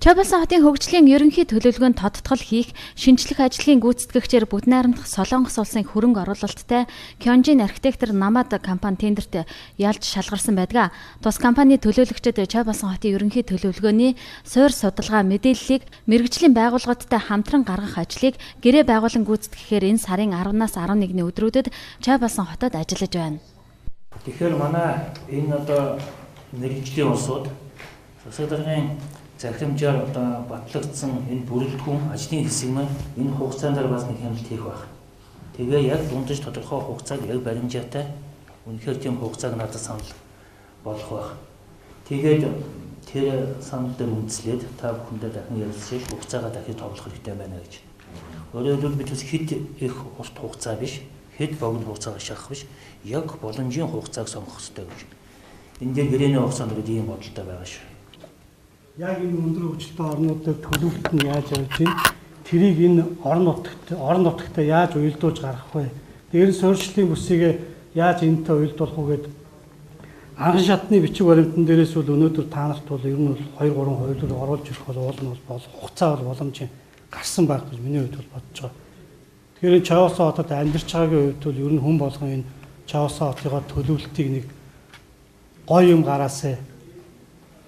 Чойболсон хотын хөгжлийн ерөнхий төлөвлөгөөнд тодтгол хийх, шинжлэх ажлын гүйцэтгэгчээр Бүд найрамдах Солонгос улсын хөрөнгө оруулалттай Kyonjin архитектор Намад компани тендерт ялж шалгарсан байдаг. Тус компани төлөөлөгчид Чойболсон хотын ерөнхий төлөвлөгөөний суур судалгаа мэдээллийг мэргэжлийн байгууллагуудтай хамтран гаргах ажлыг гэрээ байгуулан гүйцэтгэхээр энэ сарын 10-наас 11-ний өдрүүдэд Чойболсон хотод ажиллаж байна. Тэгэхээр манай энэ одоо мэргэжлийн улсууд засаг даргын захирамжаар одоо батлагдсан энэ бүрэлдэхүүн ажлын хэсэг маань энэ хугацаанд бас нэг хяналт хийх байх. Тэгээ яг дундаж тодорхой хугацааг яг баримжаатай үнэхээр тийм хугацааг надад санал болох байх. Тэгээд тэр санал дээр үндэслээд та бүхэндээ дахин ярилцж хугацаагаа дахиж товлох хэрэгтэй байна гэж. Өөрөөр хэлбэл бид хэд их урт хугацаа биш, хэд богино хугацааг шахах биш, яг боломжийн хугацааг сонгох хэрэгтэй гэж. Энд дээр гэрээний хугацаанд ийм бодолтой байгаа шүү. Яг энэ өндөр хөгжилтэй орнуудад төлөвлөлт нь яаж явж байна? Тэрийг энэ орон нутагт яаж уялдуулж гаргах вэ? Дээр нь суурьшлийн бүсийг яаж энэтэй уялдуулах вэ гэдэг анхан шатны бичиг баримтан дээрээс бол өнөөдөр та нарт бол ер нь 2-3 хувирлыг оруулж ирэх бол хугацаа бол боломжийн гарсан байх гэж миний хувьд бол бодож байгаа. Тэгэхээр Чойболсон хотод амьдарч байгаагийн хувьд бол ер нь хүн болгон энэ Чойболсон хотын төлөвлөлтийг нэг гоё юм гараасаа.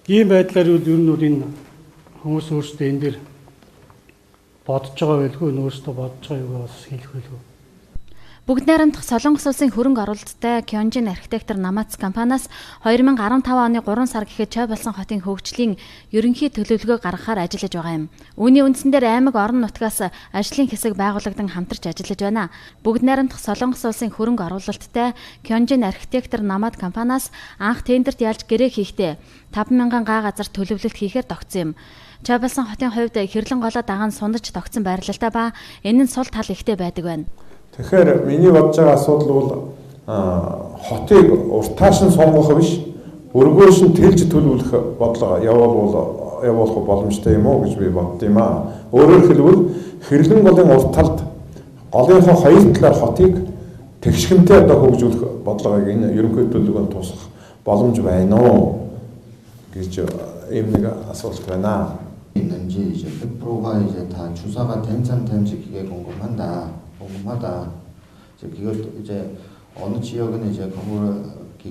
Ийм байдлаар ер нь энэ хүмүүс өөрсдөө энэ дэр бодож байгаа байлгүй, өөрсдөө бодож байгаа юу бас хэлэх байлгүй. Бүд найрамдах Солонгос улсын хөрөнгө оруулалттай Kyonjin архитектор Намад компаниас 2015 оны 3 сар гэхэд Чойболсон хотын хөгжлийн ерөнхий төлөвлөгөө гаргахаар ажиллаж байгаа юм. Үүний үндсэн дээр аймаг орон нутгаас ажлын хэсэг байгууллагдан хамтарч ажиллаж байна. Бүд найрамдах Солонгос улсын хөрөнгө оруулалттай Kyonjin архитектор Намад компаниас анх тендерт ялж гэрээ хийхдээ 5,000 га газар төлөвлөлт хийхээр тогтсон юм. Чойболсон хотын хувьд хэрлэн голоо даган сунаж тогтсон байрлалтай ба энэ нь сул тал ихтэй байдаг байна. Тэгэхээр миний бодож байгаа асуудал бол хотыг уртааш нь сонгох биш, өргөөш нь тэлж төлөвлөх бодлого явуулах боломжтой юм уу гэж би бодд юм аа. Өөрөөр хэлбэл хэрлэн голын урт талд голынхоо хоёр талаар хотыг тэгшгэнтэй одоо хөгжүүлэх бодлогыг энэ ерөнхий төлөвлөгөөнд тусах боломж байна уу гэж ийм нэг асуулт байна. 있는지 이제 100%가 이제 다 주사가 댐참 기계 공급하다. 이제 그것도 이제 어느 지역은 이제 건물을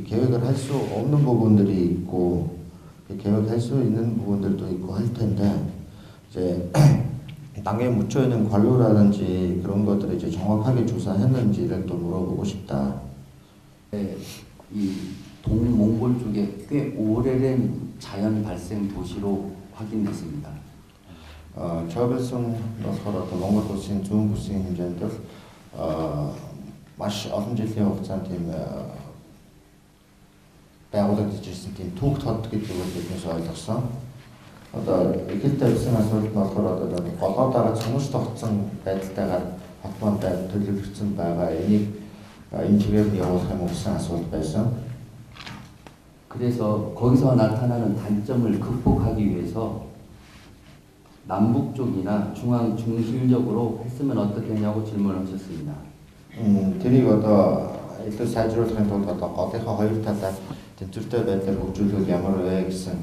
계획을 할 수 없는 부분들이 있고 계획할 수 있는 부분들도 있고 할 텐데 이제 땅에 묻혀 있는 관로라든지 그런 것들을 이제 정확하게 조사했는지를 또 물어보고 싶다. 이 동몽골 쪽에 꽤 오래된 자연 발생 도시로 확인됐습니다. Чойболсон болохоор одоо Монгол улсын зүүн бүсийн хэмжээнд маш олон жилийн хугацаанд тийм байгуулагдаж ирсэн тийм түүх тод гэдэг нь биднээс ойлгосон. Одоо ихэнхдээ байсан асуудал нь болохоор одоо голоодоо цомж тогтсон байдалтайгаар хотмон байд төлөвлөгдсөн байгаа. Энийг энэ чигээр нь явуулах юм гэсэн асуулт байсан. 그래서 거기서 나타나는 단점을 극복하기 위해서 남북 쪽이나 중앙 중심적으로 했으면 어떻겠냐고 질문하셨습니다. тэрийг одоо илүү сайжруулахын тулд одоо голынхаа хоёр талаар тэнцвэртэй байдлаар хөгжүүлэх ямар вэ гэсэн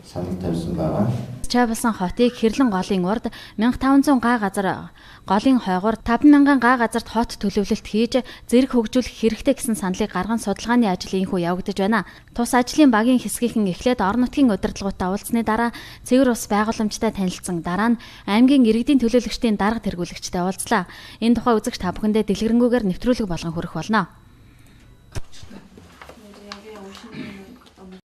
санал тавьсан байгаа. Чойболсон хотыг хэрлэн голын урд 1500 га газар, голын хойгоор 5000 га газарт хот төлөвлөлт хийж зэрэг хөгжүүлэх хэрэгтэй гэсэн саналыг гарган судалгааны ажил инхүү явагдаж байна. Тус ажлын багийн хэсгийнхэн эхлээд орон нутгийн удирдлагуудаа уулзсны дараа цэвэр ус байгууламжтай танилцсан. Дараа нь аймгийн иргэдийн төлөөлөгчдийн дарга тэргүүлэгчтэй уулзлаа. Энэ тухай үзэгч та бүхэндээ дэлгэрэнгүйгээр нэвтрүүлэг болгон хүргэх болно.